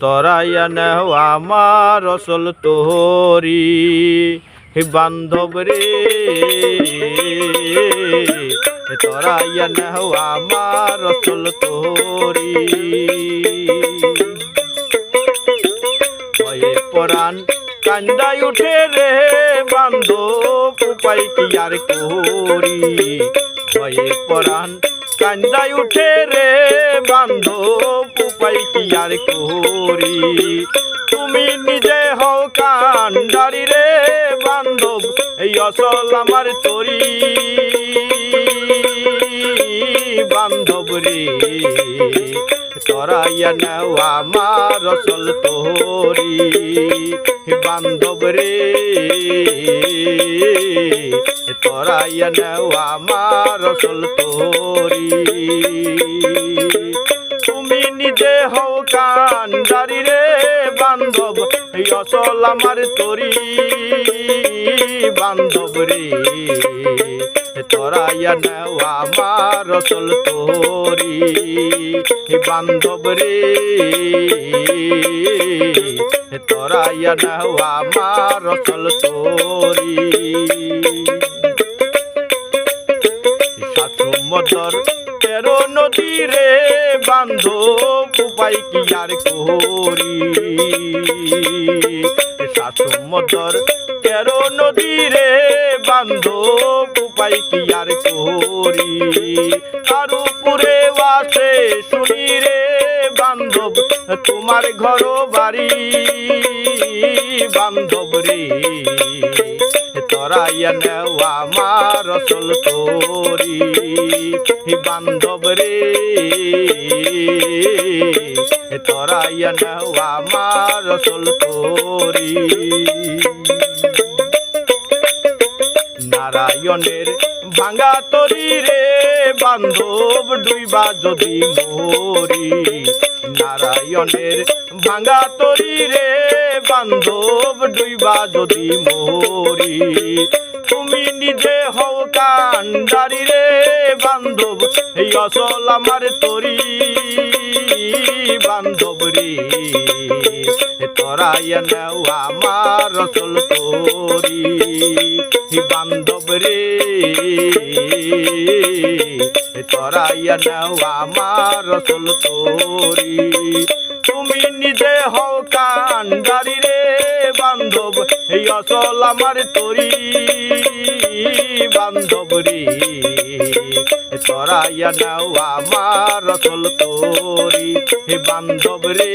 তরাইয়া নেও আমার আসল তোরি বান্ধব রে তরাইয়া নেও আমার আসল তোরি ভয়ে পরাণ কান্দায় উঠে রে বান্ধব উপায় কি আর করি ভয়ে পরাণ কান্দায় উঠে রে বান্ধব উপায় কি আর করি তুমি নিজে হও কান্ডারি রে বান্ধব এই আসল আমার তরি বান্ধব রে তরাইয়া নেও আমার আসল তোরি বান্ধব রে তরাইয়া নেও আমার আসল তোরি তুমি নিজে হও কান্ডারি রে বান্ধব এই আসল আমার তরি বান্ধব রে তরাইয়া নেও আমার আসল তোরি বান্ধব রে তরাইয়া নেও আমার আসল তোরি মদর 13 নদী রে বান্ধব উপায় কি আর করি মদর 13 নদী রে বান্ধব উপায় কি আর করি তার উপরে বাসে শুনি রে বান্ধব তোমার ঘর বাড়ি বান্ধব রে তরাইয়া নেও আমার আসল তোরি বান্ধব রে তরাইয়া নেও আমার আসল তোরি নারায়ণের ভাঙা তরি রে বান্ধব ডুইবা যদি মরি নারায়ণের ভাঙা তরি রে বান্ধব ডুইবা যদি মরি তুমি নিজে হও কান্ডারি রে বান্ধব এই আসল আমার তরি বান্ধব রে তরাইয়া নেও আমার আসল তোরি বান্ধব রে তরাইয়া নেও আমার আসল তোরি তুমি নিজে হও কান্ডারি রে বান্ধব এই আসল আমার তরি বান্ধব রে তরাইয়া নেও আমার আসল তোরি বান্ধব রে